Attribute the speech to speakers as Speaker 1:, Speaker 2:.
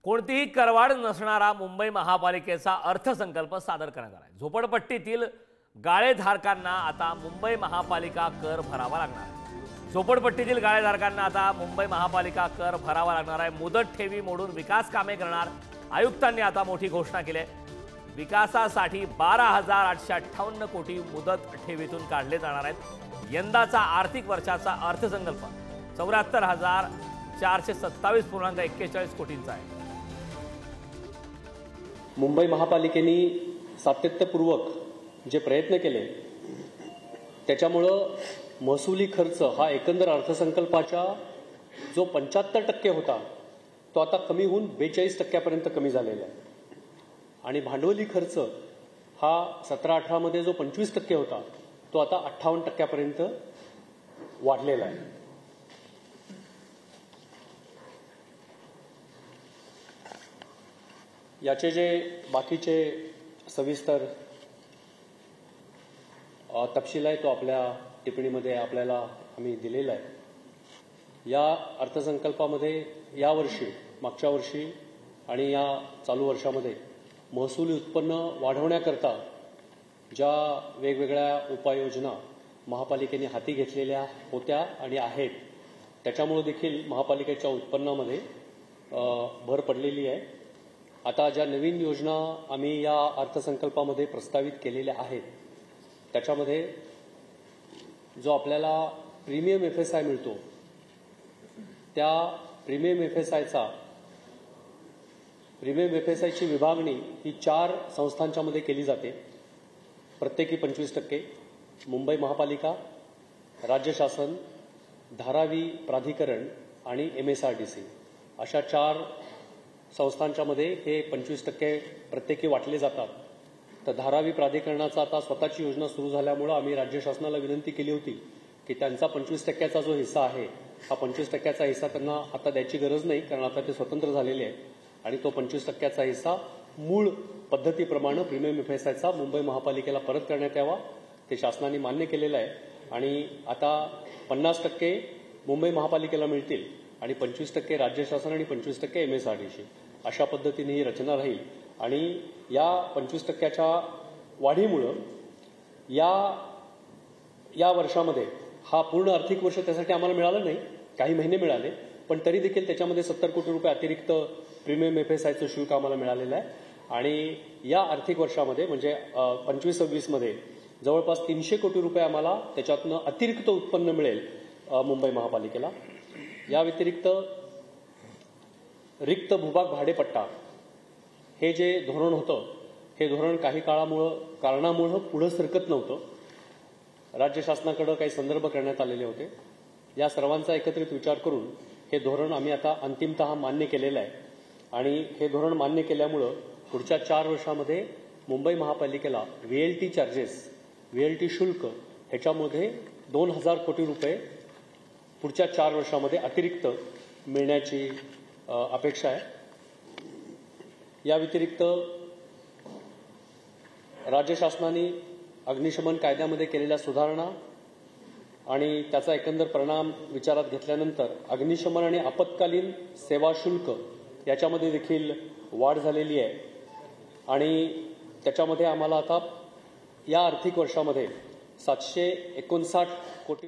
Speaker 1: कोणतीही करवाढ नसणारा मुंबई महापालिकेचा अर्थसंकल्प सादर करण्यात आला आहे। झोपडपट्टीतील गाळेधारकांना आता मुंबई महापालिका कर भरावा लागणार आहे। झोपडपट्टीतील गाळेधारकांना आता मुंबई महापालिका कर भरावा लागणार आहे। मुदत ठेवी मोडून विकास कामे करणार आयुक्तांनी आता मोठी घोषणा केली आहे। विकासासाठी 12,858 कोटी मुदत ठेवीतून काढले जाणार आहेत। यंदाचा आर्थिक वर्षाचा अर्थसंकल्प 74,427.41 कोटींचा आहे।
Speaker 2: मुंबई महापालिकेने सातत्यपूर्वक जे प्रयत्न केले त्याच्यामुळे महसुली खर्च हा एकंदर अर्थसंकल्पाचा जो 75% होता तो आता कमी होऊन 42% पर्यंत कमी झालेला आहे आणि भांडवली खर्च हा 17-18 मध्ये जो 25% होता तो आता 58% पर्यंत वाढलेला आहे। याचे जे बाकीचे सविस्तर तपशील आहे तो आपल्या टिप्पणीमध्ये आपल्याला आम्ही दिलेला आहे। या अर्थसंकल्पामध्ये यावर्षी मागच्या वर्षी आणि या चालू वर्षामध्ये महसुली उत्पन्न वाढवण्याकरता ज्या वेगवेगळ्या उपाययोजना महापालिकेने हाती घेतलेल्या होत्या आणि आहेत त्याच्यामुळे देखील महापालिकेच्या उत्पन्नामध्ये भर पडलेली आहे। आता ज्या नवीन योजना आम्ही या अर्थसंकल्पामध्ये प्रस्तावित केलेल्या आहेत त्याच्यामध्ये जो आपल्याला प्रीमियम एफएसआय मिळतो त्या प्रीमियम एफएसआयची विभागणी ही 4 संस्थांच्या मध्ये केली जाते। प्रत्येकी 25%। मुंबई महापालिका, राज्य शासन, धारावी प्राधिकरण आणि MSRDC अशा 4 संस्थांच्या मध्ये हे 25% प्रत्येकी वाटले जातात। तर धारावी प्राधिकरणाचा आता स्वतःची योजना सुरू झाल्यामुळे आम्ही राज्य शासनाला विनंती केली होती की त्यांचा 25%चा जो हिस्सा आहे हा 25%चा हिस्सा त्यांना आता द्यायची गरज नाही, कारण आता ते स्वतंत्र झालेले आहे आणि तो 25%चा हिस्सा मूळ पद्धतीप्रमाणे प्रीमियम एफएसआयचा मुंबई महापालिकेला परत करण्यात यावा ते शासनाने मान्य केलेलं आहे आणि आता 50% मुंबई महापालिकेला मिळतील आणि 25% राज्य शासन आणि 25% MSRDC अशा पद्धतीने ही रचना राहील। आणि या 25%च्या वाढीमुळे या वर्षामध्ये हा पूर्ण आर्थिक वर्ष त्यासाठी आम्हाला मिळालं नाही, काही महिने मिळाले, पण तरी देखील त्याच्यामध्ये 70 कोटी रुपये अतिरिक्त प्रीमियम एफएसआयचं शुल्क आम्हाला मिळालेलं आहे आणि या आर्थिक वर्षामध्ये म्हणजे 25-26 मध्ये जवळपास 300 कोटी रुपये आम्हाला त्याच्यातनं अतिरिक्त उत्पन्न मिळेल मुंबई महापालिकेला। या व्यतिरिक्त रिक्त भूभाग भाडेपट्टा हे जे धोरण होतं हे धोरण काही कारणामुळे पुढे सरकत नव्हतं। राज्य शासनाकडे काही संदर्भ करण्यात आलेले होते। या सर्वांचा एकत्रित विचार करून हे धोरण आम्ही आता अंतिमतः मान्य केलेलं आहे आणि हे धोरण मान्य केल्यामुळे पुढच्या 4 वर्षामध्ये मुंबई महापालिकेला VLT चार्जेस VLT शुल्क ह्याच्यामध्ये 2,000 कोटी रुपये पुढच्या 4 वर्षामध्ये अतिरिक्त मिळण्याची अपेक्षा आहे। या व्यतिरिक्त राज्य शासनाने अग्निशमन कायद्यामध्ये केलेल्या सुधारणा आणि त्याचा एकंदर परिणाम विचारात घेतल्यानंतर अग्निशमन आणि आपत्कालीन सेवा शुल्क याच्यामध्ये देखील वाढ झालेली आहे आणि त्याच्यामध्ये आम्हाला आता या आर्थिक वर्षामध्ये 759 कोटी